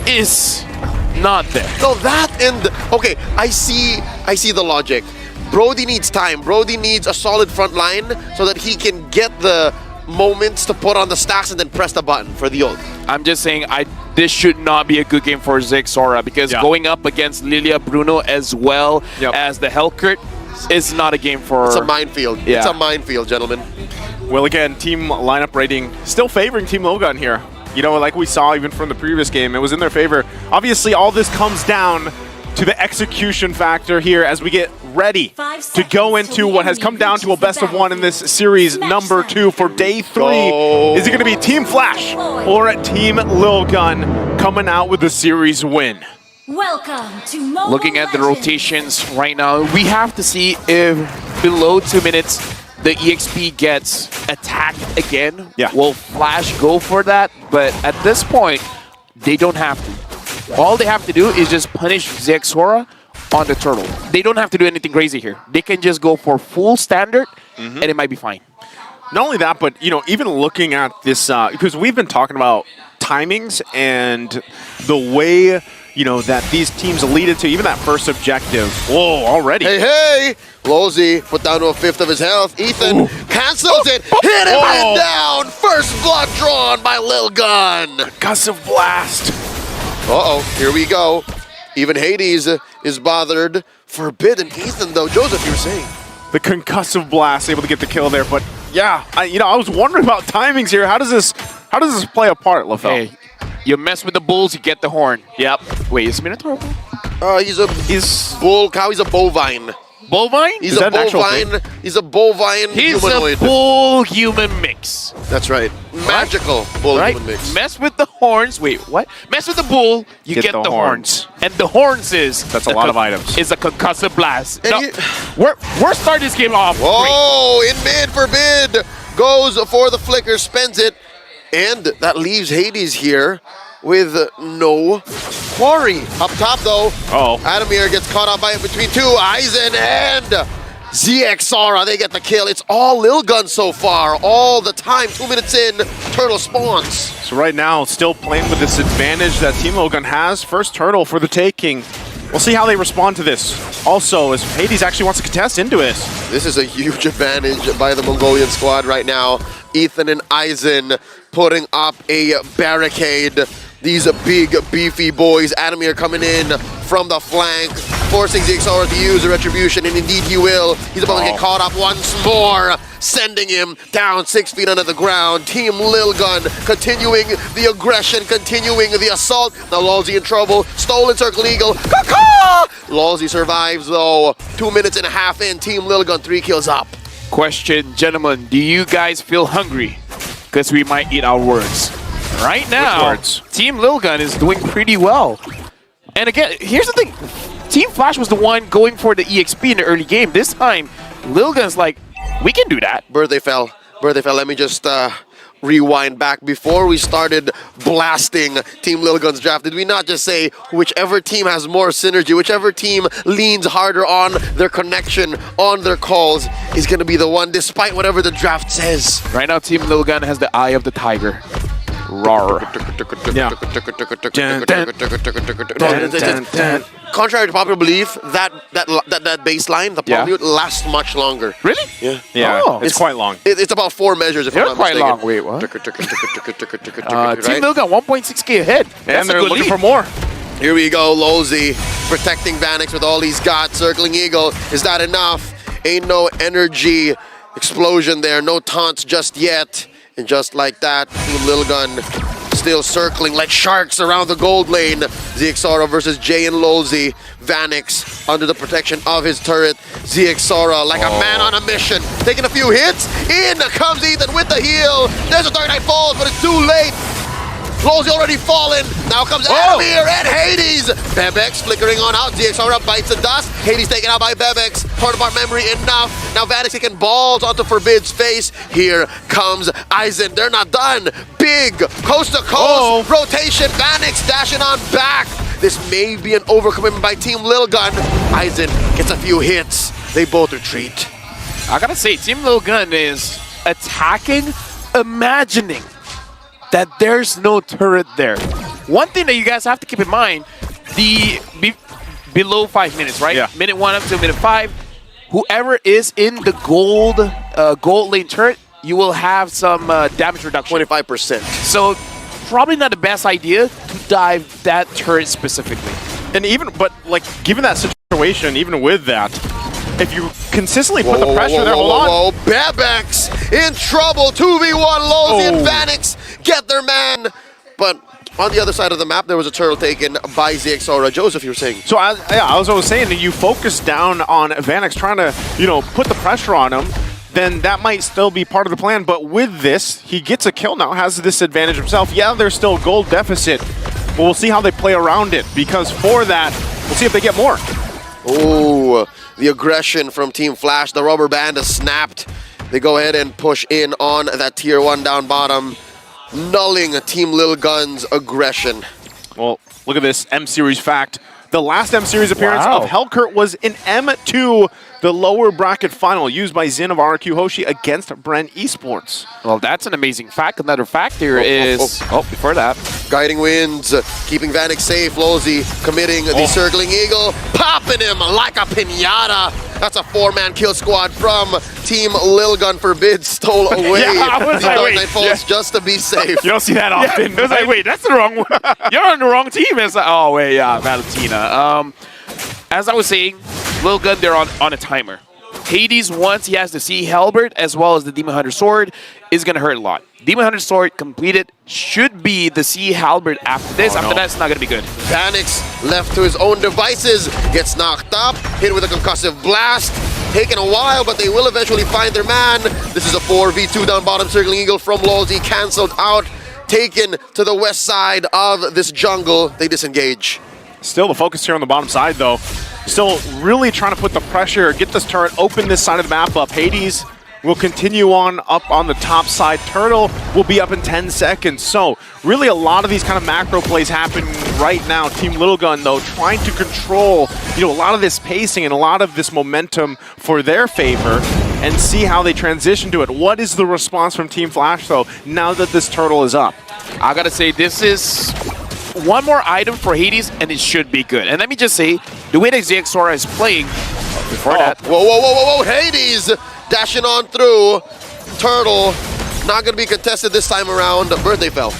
is not there. No, that and okay, I see the logic. Brody needs time. Brody needs a solid front line so that he can get the moments to put on the stacks and then press the button for the ult. I'm just saying this should not be a good game for Zixora because going up against Lilia Bruno as well as the Hellcurt is not a game for... It's a minefield. Yeah. It's a minefield, gentlemen. Well, again, team lineup rating still favoring Team LILGUN here. You know, like we saw even from the previous game, it was in their favor. Obviously, all this comes down to the execution factor here as we get ready to go into what has come down to a best of one in this series number 2 for day 3. Is it going to be Team Flash or Team LILGUN coming out with the series win? Welcome to Mobile Looking at the Legends. rotations right now, we have to see if below 2 minutes the EXP gets attacked again. Will Flash go for that? But at this point, they don't have to. All they have to do is just punish Zixora on the turtle. They don't have to do anything crazy here. They can just go for full standard, and it might be fine. Not only that, but you know, even looking at this, because we've been talking about timings and the way, you know, that these teams lead into even that first objective. Whoa, already. Hey! Lozy put down to a fifth of his health. Ethan cancels it. Hit him and down. First blood drawn by LILGUN. Concussive blast. Uh-oh, here we go. Even Hades is bothered. Forbidden Ethan, though. Joseph, you were saying. The concussive blast able to get the kill there, but yeah, I was wondering about timings here. How does this play a part, LaFell? Hey, you mess with the bulls, you get the horn. Yep. Wait, is Minotaur a bull? He's bull cow. He's a bovine. Bovine? He's a bovine. He's a bovine humanoid. He's a bull human mix. That's right. Magical bull human mix. Mess with the horns. Wait, what? Mess with the bull, you get the horns. And the horns that's a lot of items. Is a concussive blast. And No, we're starting this game off. Whoa! In mid, Forbid goes for the flicker, spends it, and that leaves Hades here with no quarry. Up top though, Adamir gets caught up by it between two. Aizen and Zixora, they get the kill. It's all LILGUN so far, all the time. 2 minutes in, turtle spawns. So right now, still playing with this advantage that Team LILGUN has. First turtle for the taking. We'll see how they respond to this. Also, as Hades actually wants to contest into it. This is a huge advantage by the Mongolian squad right now. Ethan and Aizen putting up a barricade. These big, beefy boys. Adamir coming in from the flank, forcing Zixora to use a retribution, and indeed he will. He's about to get caught up once more, sending him down 6 feet under the ground. Team LILGUN continuing the aggression, continuing the assault. Now Lolzy in trouble. Stolen Circle Eagle. Lolzy survives though. 2 minutes and a half in. Team LILGUN 3 kills up. Question, gentlemen, do you guys feel hungry? Because we might eat our words. Right now, Team LILGUN is doing pretty well. And again, here's the thing. Team Flash was the one going for the EXP in the early game. This time, LILGUN's like, we can do that. Birthday fell. Let me just rewind back. Before we started blasting Team LILGUN's draft, did we not just say whichever team has more synergy, whichever team leans harder on their connection, on their calls, is going to be the one, despite whatever the draft says? Right now, Team LILGUN has the eye of the tiger. Roar. Yeah. Contrary to popular belief, that baseline, the polyute, lasts much longer. Really? Yeah. Yeah, it's quite long. It's about 4 measures, if I'm not quite mistaken. long. Wait, what? Right? Team LILGUN 1.6k ahead. And they're looking for more. Here we go, Lozy protecting Vanix with all he's got. Circling Eagle, is that enough? Ain't no energy explosion there, no taunts just yet. And just like that, Team LILGUN still circling like sharks around the gold lane. Zixora versus Jay and Lozy. Vanix under the protection of his turret. Zixora like a man on a mission, taking a few hits. In comes Ethan with the heal. There's a Dark Knight Falls, but it's too late. Lozy already fallen. Now comes Adamir and Hades. Bebex flickering on out. Zixora bites the dust. Hades taken out by Bebex. Part of our memory enough. Now Vanix taking balls onto Forbid's face. Here comes Aizen. They're not done. Big coast to coast rotation. Vanix dashing on back. This may be an overcommitment by Team LILGUN. Aizen gets a few hits. They both retreat. I gotta say, Team LILGUN is attacking, imagining that there's no turret there. one thing that you guys have to keep in mind, below 5 minutes, right? Yeah. Minute 1 up to minute 5, whoever is in the gold lane turret, you will have some damage reduction. 25%. So probably not the best idea to dive that turret specifically. And but like, given that situation, even with that, if you consistently put the pressure there, hold on. Bebex in trouble. 2v1, Lozy and Vanix get their man. But on the other side of the map, there was a turtle taken by ZXORA. Joseph, you were saying? So, as I was saying, that you focus down on Vanix, trying to, put the pressure on him, then that might still be part of the plan. But with this, he gets a kill now, has this advantage himself. Yeah, there's still a gold deficit, but we'll see how they play around it, because for that, we'll see if they get more. Oh, the aggression from Team Flash. The rubber band is snapped. They go ahead and push in on that tier 1 down bottom, nulling Team LILGUN's aggression. Well, look at this M-Series fact. The last M-Series appearance of Helkert was in M2, the lower bracket final, used by Zin of RQ Hoshi against Bren Esports. Well, that's an amazing fact. Another fact here is... before that. Guiding Winds, keeping Vanix safe. Lozy committing the Circling Eagle, popping him like a pinata. That's a 4-man kill squad from Team LILGUN. Forbid stole away the Dark Knight Pulse just to be safe. You don't see that often. It was like, wait, that's the wrong one. You're on the wrong team. It's like, oh, wait, yeah, Valentina. As I was saying, LILGUN, they're on a timer. Hades, once he has the Sea Halberd as well as the Demon Hunter Sword, is going to hurt a lot. Demon Hunter Sword completed should be the Sea Halberd after this. After that, it's not going to be good. Vanix, left to his own devices, gets knocked up, hit with a concussive blast. Taking a while, but they will eventually find their man. This is a 4v2 down bottom. Circling Eagle from Lozy, cancelled out, taken to the west side of this jungle. They disengage. Still the focus here on the bottom side, though. Still really trying to put the pressure, get this turret, open this side of the map up. Hades will continue on up on the top side. Turtle will be up in 10 seconds. So really a lot of these kind of macro plays happen right now. Team LILGUN, though, trying to control, a lot of this pacing and a lot of this momentum for their favor and see how they transition to it. What is the response from Team Flash, though, now that this turtle is up? I gotta say, this is one more item for Hades, and it should be good. And let me just say, the way that ZXORA is playing, before that... Whoa, Hades dashing on through. Turtle, not going to be contested this time around. Birthday fell.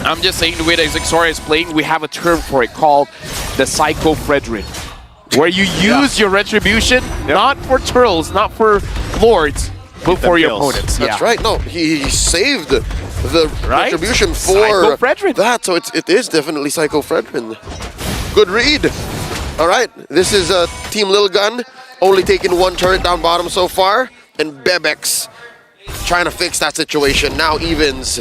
I'm just saying, the way that ZXORA is playing, we have a term for it called the Psycho Fredrin, where you use your retribution, not for turtles, not for lords, but for your opponents. That's right. No, he saved the retribution for that, so it is definitely Psycho Fredrin. Good read. All right, this is Team LILGUN, only taking one turret down bottom so far, and Bebex trying to fix that situation. Now evens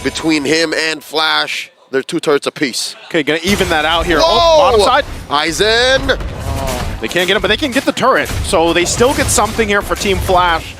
between him and Flash. They're 2 turrets apiece. Okay, gonna even that out here. Whoa! Bottom side. Aizen. They can't get him, but they can get the turret. So they still get something here for Team Flash.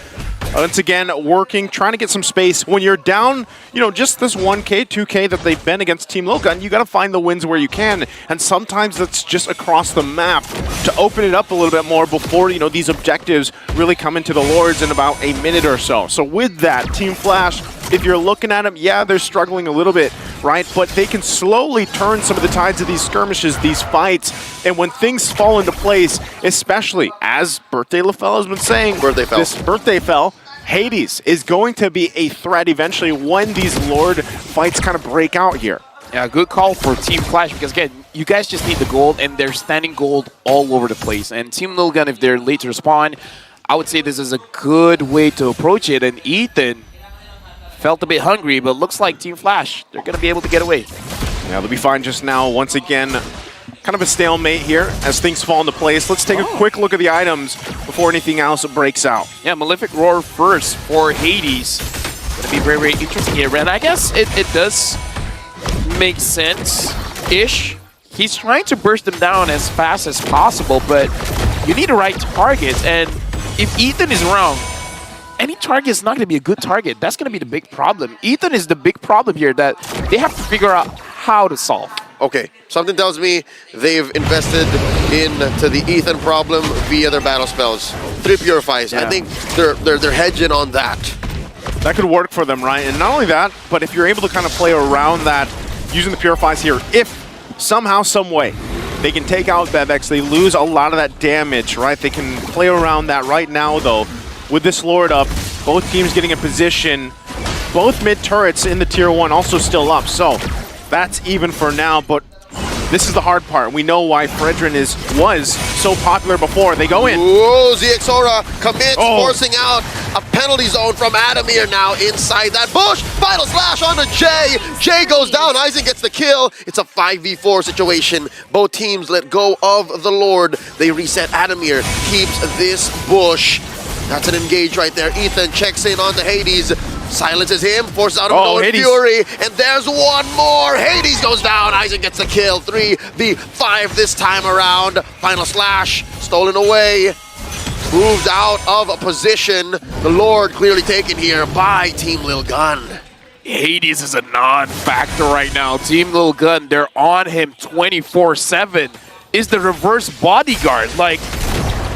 Once again, working, trying to get some space. When you're down, just this 1K, 2K that they've been against Team LILGUN, you got to find the wins where you can. And sometimes that's just across the map to open it up a little bit more before, these objectives really come into the Lords in about a minute or so. So with that, Team Flash, if you're looking at them, yeah, they're struggling a little bit, right? But they can slowly turn some of the tides of these skirmishes, these fights. And when things fall into place, especially as Birthday LaFell has been saying, this Birthday Fell, Hades is going to be a threat eventually when these Lord fights kind of break out here. Yeah, good call for Team Flash, because again, you guys just need the gold, and they're standing gold all over the place. And Team LILGUN, if they're late to respond, I would say this is a good way to approach it. And Ethan felt a bit hungry, but looks like Team Flash, they're going to be able to get away. Yeah, they'll be fine just now. Once again, kind of a stalemate here as things fall into place. Let's take a quick look at the items before anything else breaks out. Yeah, Malefic Roar first for Hades. Going to be very, very interesting here. And I guess it does make sense-ish. He's trying to burst them down as fast as possible, but you need the right target. And if Ethan is wrong, any target is not going to be a good target. That's going to be the big problem. Ethan is the big problem here that they have to figure out how to solve. Okay, something tells me they've invested into the Ethan problem via their battle spells. 3 Purifies. I think they're hedging on that. That could work for them, right? And not only that, but if you're able to kind of play around that using the Purifies here. If somehow, some way, they can take out Bebex, they lose a lot of that damage, right? They can play around that right now, though. With this Lord up, both teams getting in position. Both mid turrets in the tier 1 also still up, so that's even for now, but this is the hard part. We know why Fredrin was so popular before. They go in. Whoa, ZXora commits, forcing out a penalty zone from Adamir now inside that bush. Final slash onto Jay. Jay goes down. Aizen gets the kill. It's a 5v4 situation. Both teams let go of the Lord. They reset. Adamir keeps this bush. That's an engage right there. Ethan checks in onto Hades. Silences him, forces out of Fury, and there's one more. Hades goes down. Aizen gets the kill. 3v5 this time around. Final slash, stolen away. Moved out of a position. The Lord clearly taken here by Team LILGUN. Hades is a non-factor right now. Team LILGUN, they're on him 24/7. Is the reverse bodyguard. Like,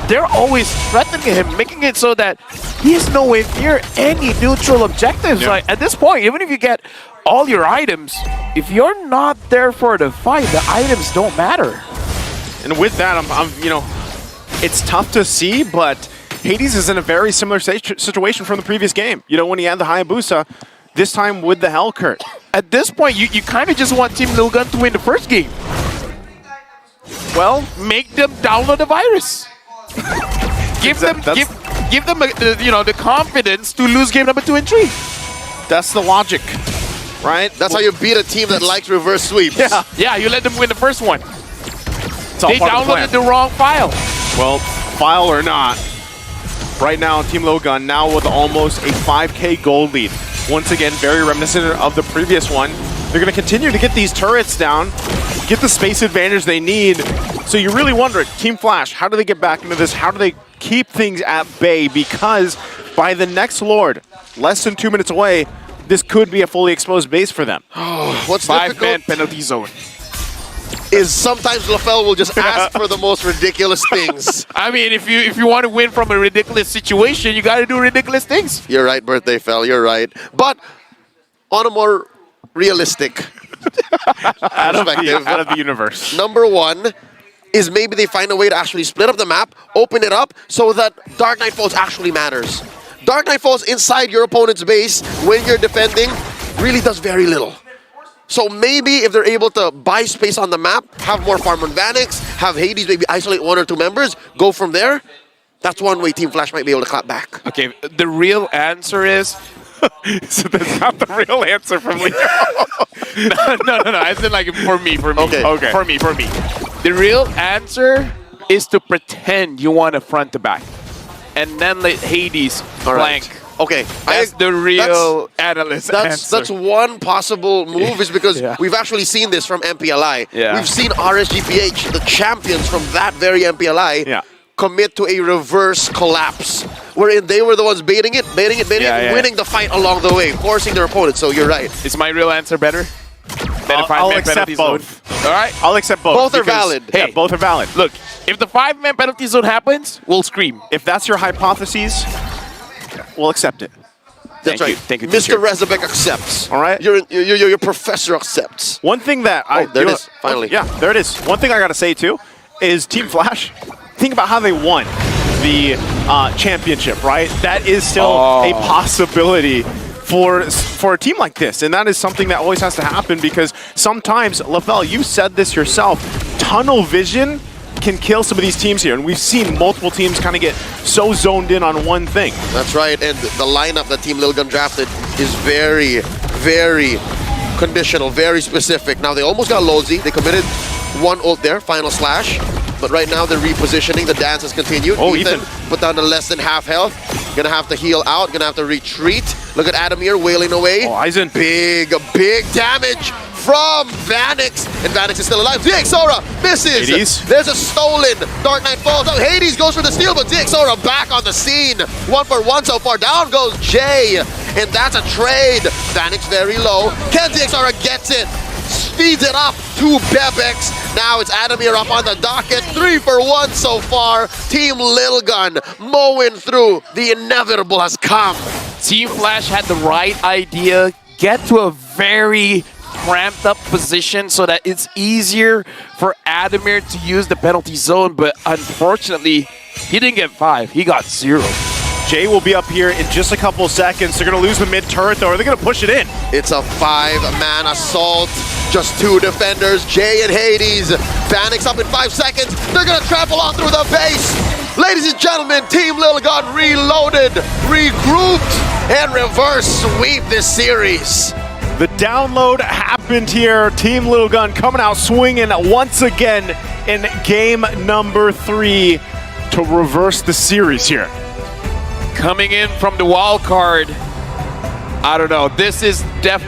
they're always threatening him, making it so that he's nowhere near any neutral objectives. Yeah. Like, at this point, even if you get all your items, if you're not there for the fight, the items don't matter. And with that, you know, it's tough to see, but Hades is in a very similar situation from the previous game. You know, when he had the Hayabusa, this time with the Hellcurt. At this point, you kind of just want Team LILGUN to win the first game. Well, make them download the virus. give them the confidence to lose game number 2 and 3. That's the logic, right? That's how you beat a team that likes reverse sweeps. Yeah, you let them win the first one. It's all They part of the plan. downloaded the wrong file. Well, file or not, right now Team LILGUN now with almost a 5K gold lead. Once again, very reminiscent of the previous one. They're going to continue to get these turrets down, get the space advantage they need. So you really wonder, Team Flash, how do they get back into this? How do they keep things at bay? Because by the next Lord, less than 2 minutes away, this could be a fully exposed base for them. What's 5-man penalty zone. is sometimes LaFell will just ask for the most ridiculous things. I mean, if you want to win from a ridiculous situation, you got to do ridiculous things. You're right, Birthday Fell, you're right. But on a more realistic out of the universe. Number one is maybe they find a way to actually split up the map, open it up, so that Dark Knight Falls actually matters. Dark Knight Falls inside your opponent's base when you're defending really does very little. So maybe if they're able to buy space on the map, have more farm on Vanix, have Hades maybe isolate one or two members, go from there, that's one way Team Flash might be able to clap back. Okay, the real answer is... So that's not the real answer from Leo. no. I said like for me. Okay. For me. The real answer is to pretend you want a front to back. And then let Hades flank. Okay, That's the real analyst answer. That's one possible move is because we've actually seen this from MPLI. Yeah. We've seen RSGPH, the champions from that very MPLI, commit to a reverse collapse, wherein they were the ones baiting it, winning the fight along the way, forcing their opponent. So you're right. Is my real answer better? I'll accept both. All right? I'll accept both. Both are valid. Hey, both are valid. Look, if the 5-man penalty zone happens, we'll scream. If that's your hypotheses, we'll accept it. That's right. Thank you, Mr. Rezabek accepts. All right. Your professor accepts. One thing that there it is, finally. Yeah, there it is. One thing I got to say too is Team Flash. Think about how they won the championship, right? That is still a possibility for a team like this, and that is something that always has to happen because sometimes, LaFell, you said this yourself, tunnel vision can kill some of these teams here, and we've seen multiple teams kind of get so zoned in on one thing. That's right, and the lineup that Team LILGUN drafted is very, very conditional, very specific. Now, they almost got Lozi. They committed one ult there, final slash. But right now they're repositioning. The dance has continued. Ethan put down to less than half health. Gonna have to heal out. Gonna have to retreat. Look at Adamir wailing away. Oh, Aizen. Big damage from Vanix. And Vanix is still alive. ZXora misses. Hades. There's a stolen Dark Knight Falls. Oh, Hades goes for the steal, but ZXora back on the scene. 1-for-1 so far. Down goes Jay. And that's a trade. Vanix very low. Can ZXora gets it? Speeds it up to Bebex. Now it's Adamir up on the docket. 3-for-1 so far. Team LILGUN mowing through. The inevitable has come. Team Flash had the right idea. Get to a very cramped up position so that it's easier for Adamir to use the penalty zone, but unfortunately, he didn't get 5. He got 0. Jay will be up here in just a couple seconds. They're going to lose the mid turret, though. Are they going to push it in? It's a 5-man assault. Just 2 defenders, Jay and Hades. Vanix up in 5 seconds. They're going to trample on through the base. Ladies and gentlemen, Team LILGUN reloaded, regrouped, and reverse sweep this series. The download happened here. Team LILGUN coming out swinging once again in game number 3 to reverse the series here. Coming in from the wild card, I don't know. This is definitely